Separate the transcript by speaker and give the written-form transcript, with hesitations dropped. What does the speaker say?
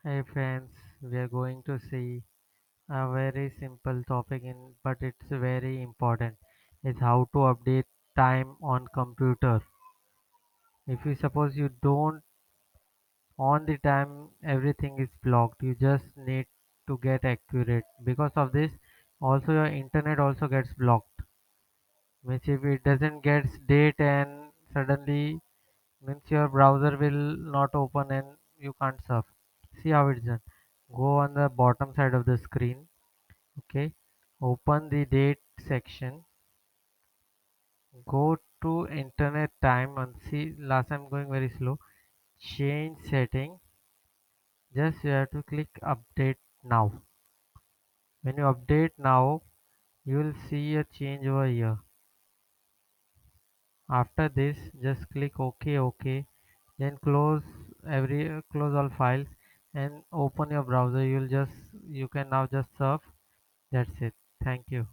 Speaker 1: Hey friends, we are going to see a very simple topic but it's very important. It's how to update time on computer. If you suppose you don't on the time everything is blocked. You just need to get accurate. Because of this also your internet also gets blocked. Means if it doesn't get date and suddenly means your browser will not open and you can't surf. See how it's done. Go on the bottom side of the screen. Okay, open the date section, go to internet time and see. Last I'm going very slow. Change setting. Just you have to click update now. When you update now, you will see a change over here. After this, just click OK. Then close all files and open your browser. You can now just surf. That's it. Thank you.